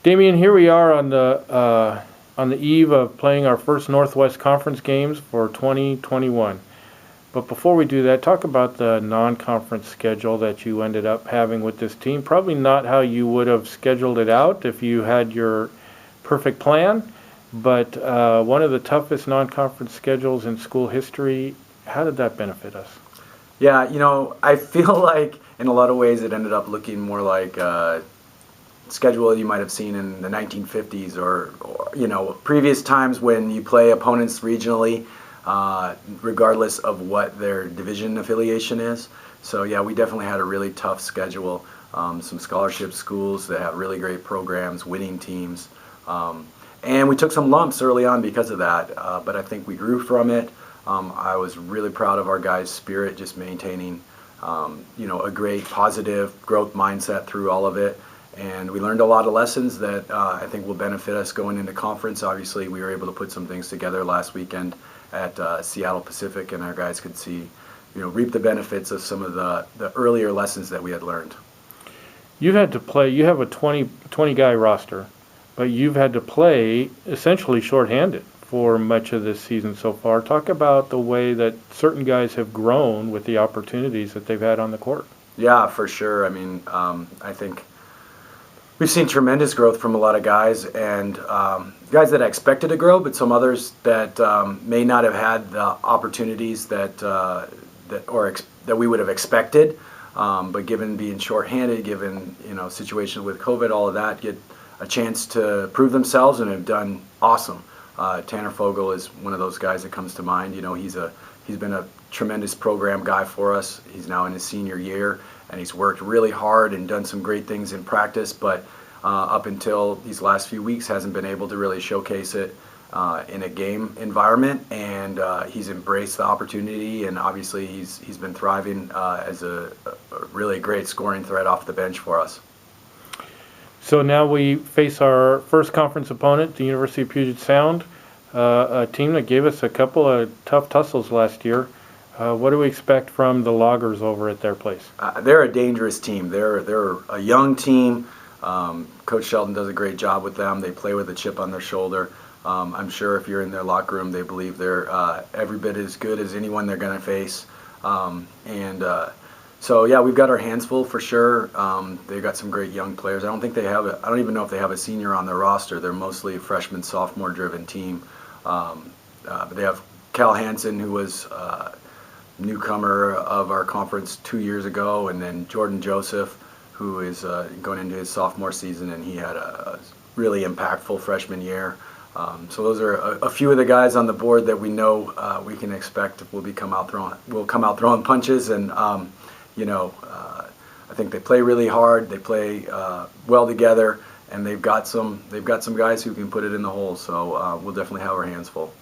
Damion, here we are on the eve of playing our first Northwest Conference games for 2021. But before we do that, talk about the non-conference schedule that you ended up having with this team. Probably not how you would have scheduled it out if you had your perfect plan, but one of the toughest non-conference schedules in school history. How did that benefit us? Yeah, I feel like in a lot of ways it ended up looking more like a schedule you might have seen in the 1950s or previous times when you play opponents regionally, regardless of what their division affiliation is. So yeah, we definitely had a really tough schedule. Some scholarship schools that have really great programs, winning teams. And we took some lumps early on because of that, but I think we grew from it. I was really proud of our guys' spirit, just maintaining, a great positive growth mindset through all of it. And we learned a lot of lessons that I think will benefit us going into conference. Obviously, we were able to put some things together last weekend at Seattle Pacific, and our guys could see, reap the benefits of some of the earlier lessons that we had learned. You've had to play, you have a 20 guy roster, but you've had to play essentially shorthanded for much of this season so far. Talk about the way that certain guys have grown with the opportunities that they've had on the court. Yeah, for sure. I mean, I think we've seen tremendous growth from a lot of guys, and guys that I expected to grow, but some others that may not have had the opportunities that we would have expected. But given being shorthanded, given situations with COVID, all of that, get a chance to prove themselves and have done awesome. Tanner Fogel is one of those guys that comes to mind. He's been a tremendous program guy for us. He's now in his senior year, and he's worked really hard and done some great things in practice, but up until these last few weeks hasn't been able to really showcase it in a game environment, and he's embraced the opportunity, and obviously he's been thriving as a really great scoring threat off the bench for us. So now we face our first conference opponent, the University of Puget Sound, a team that gave us a couple of tough tussles last year. What do we expect from the Loggers over at their place? They're a dangerous team. They're a young team. Coach Sheldon does a great job with them. They play with a chip on their shoulder. I'm sure if you're in their locker room, they believe they're every bit as good as anyone they're going to face. So yeah, we've got our hands full for sure. They've got some great young players. I don't even know if they have a senior on their roster. They're mostly a freshman, sophomore driven team. But they have Cal Hansen, who was newcomer of our conference 2 years ago, and then Jordan Joseph, who is going into his sophomore season, and he had a really impactful freshman year. So those are a few of the guys on the board that we know we can expect will come out throwing punches, and I think they play really hard. They play well together, and they've got some guys who can put it in the hole. So we'll definitely have our hands full.